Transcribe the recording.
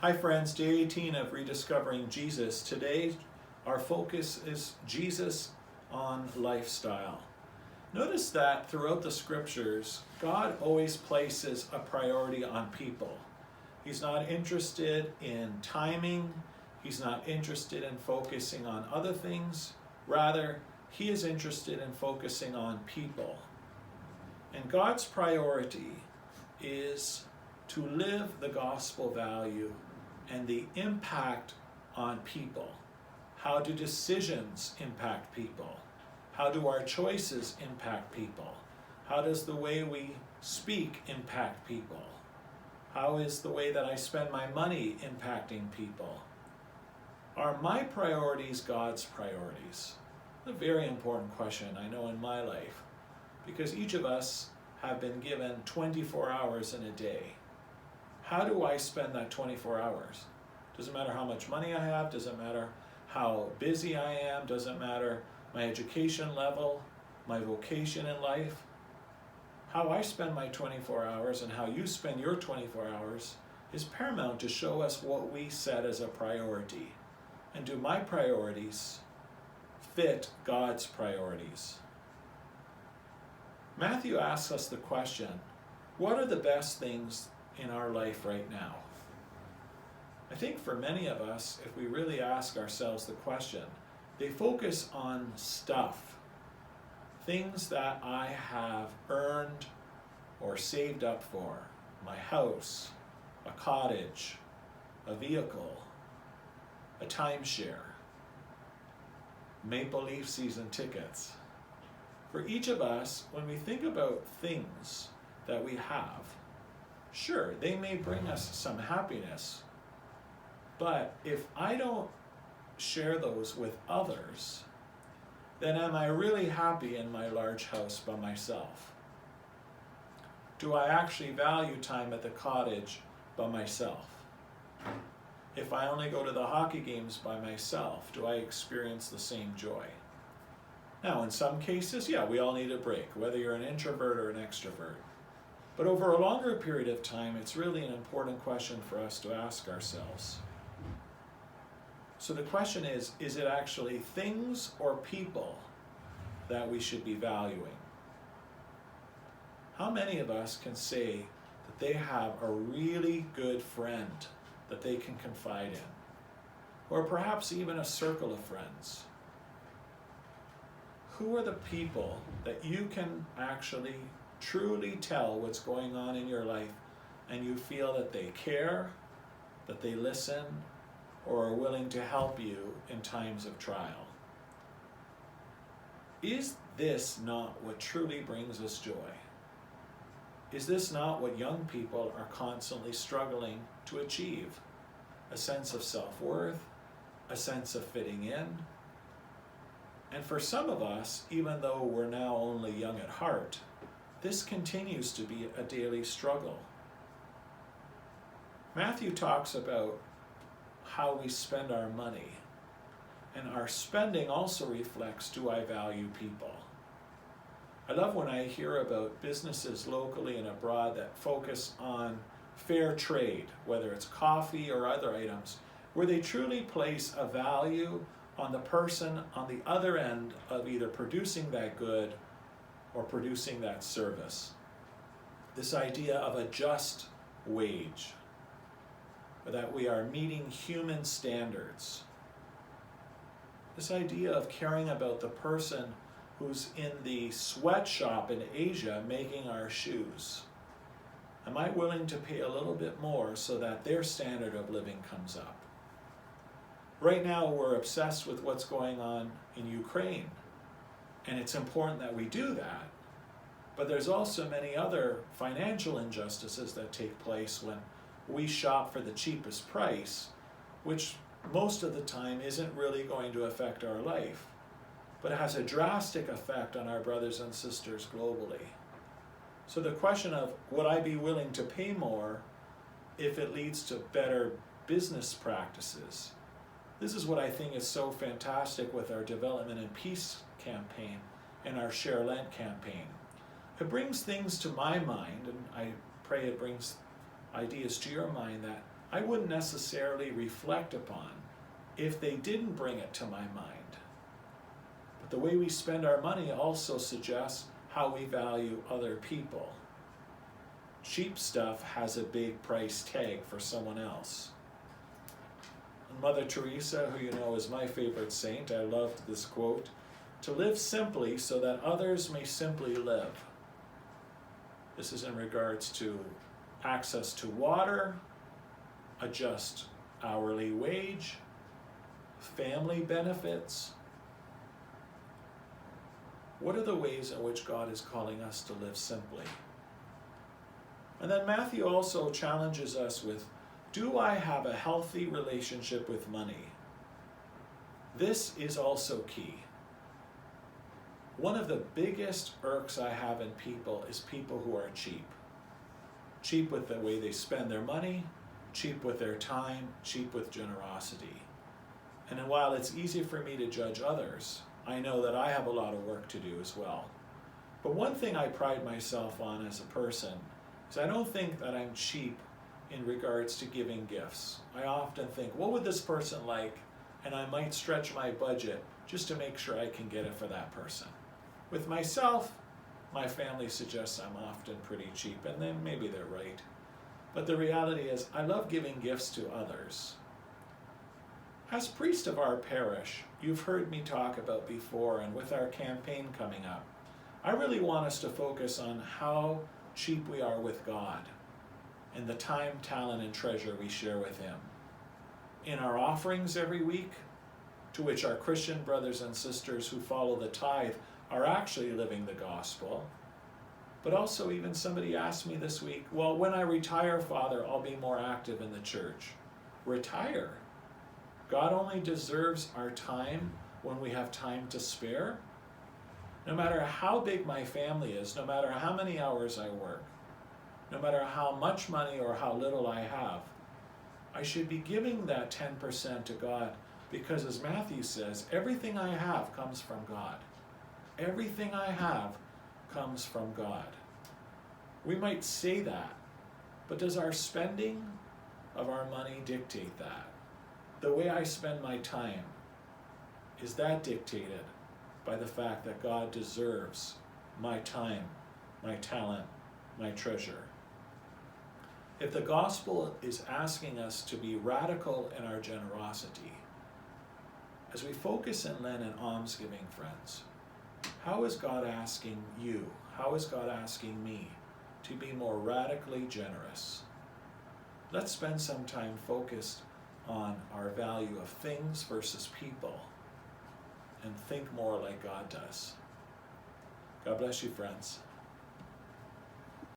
Hi friends, day 18 of Rediscovering Jesus. Today our focus is Jesus on lifestyle. Notice that throughout the scriptures, God always places a priority on people. He's not interested in timing. He's not interested in focusing on other things. Rather, he is interested in focusing on people. And God's priority is to live the gospel value and the impact on people. How do decisions impact people? How do our choices impact people? How does the way we speak impact people? How is the way that I spend my money impacting people? Are my priorities God's priorities? A very important question, I know, in my life, because each of us have been given 24 hours in a day. How do I spend that 24 hours? Doesn't matter how much money I have, doesn't matter how busy I am, doesn't matter my education level, my vocation in life. How I spend my 24 hours and how you spend your 24 hours is paramount to show us what we set as a priority. And do my priorities fit God's priorities? Matthew asks us the question, what are the best things in our life right now? I think for many of us, if we really ask ourselves the question, they focus on stuff, things that I have earned or saved up for, my house, a cottage, a vehicle, a timeshare, Maple Leaf season tickets. For each of us, when we think about things that we have, sure, they may bring us some happiness, but if I don't share those with others, then am I really happy in my large house by myself? Do I actually value time at the cottage by myself? If I only go to the hockey games by myself, do I experience the same joy? Now, in some cases, yeah, we all need a break, whether you're an introvert or an extrovert. But over a longer period of time, it's really an important question for us to ask ourselves. So the question is it actually things or people that we should be valuing? How many of us can say that they have a really good friend that they can confide in? Or perhaps even a circle of friends? Who are the people that you can actually truly tell what's going on in your life and you feel that they care, that they listen, or are willing to help you in times of trial? Is this not what truly brings us joy? Is this not what young people are constantly struggling to achieve? A sense of self-worth, a sense of fitting in. And for some of us, even though we're now only young at heart, this continues to be a daily struggle. Matthew talks about how we spend our money, and our spending also reflects, do I value people? I love when I hear about businesses locally and abroad that focus on fair trade, whether it's coffee or other items, where they truly place a value on the person on the other end of either producing that good or producing that service. This idea of a just wage, that we are meeting human standards. This idea of caring about the person who's in the sweatshop in Asia making our shoes. Am I willing to pay a little bit more so that their standard of living comes up? Right now, we're obsessed with what's going on in Ukraine, and it's important that we do that. But there's also many other financial injustices that take place when we shop for the cheapest price, which most of the time isn't really going to affect our life, but it has a drastic effect on our brothers and sisters globally. So the question of, would I be willing to pay more if it leads to better business practices? This is what I think is so fantastic with our Development and Peace campaign and our Share Lent campaign. It brings things to my mind, and I pray it brings ideas to your mind that I wouldn't necessarily reflect upon if they didn't bring it to my mind. But the way we spend our money also suggests how we value other people. Cheap stuff has a big price tag for someone else. And Mother Teresa, who you know is my favorite saint, I loved this quote, "To live simply so that others may simply live." This is in regards to access to water, a just hourly wage, family benefits. What are the ways in which God is calling us to live simply? And then Matthew also challenges us with, do I have a healthy relationship with money? This is also key. One of the biggest irks I have in people is people who are cheap. Cheap with the way they spend their money, cheap with their time, cheap with generosity. And while it's easy for me to judge others, I know that I have a lot of work to do as well. But one thing I pride myself on as a person is I don't think that I'm cheap in regards to giving gifts. I often think, what would this person like? And I might stretch my budget just to make sure I can get it for that person. With myself, my family suggests I'm often pretty cheap, and then maybe they're right. But the reality is, I love giving gifts to others. As priest of our parish, you've heard me talk about before, and with our campaign coming up, I really want us to focus on how cheap we are with God and the time, talent, and treasure we share with Him. In our offerings every week, to which our Christian brothers and sisters who follow the tithe are actually living the gospel. But also, even somebody asked me this week, well, when I retire, Father, I'll be more active in the church. Retire? God only deserves our time when we have time to spare. No matter how big my family is, no matter how many hours I work, no matter how much money or how little I have, I should be giving that 10% to God, because as Matthew says, everything I have comes from God. Everything I have comes from God. We might say that, but does our spending of our money dictate that? The way I spend my time, is that dictated by the fact that God deserves my time, my talent, my treasure? If the gospel is asking us to be radical in our generosity, as we focus in Lent and almsgiving, friends, how is God asking you, how is God asking me to be more radically generous? Let's spend some time focused on our value of things versus people and think more like God does. God bless you, friends.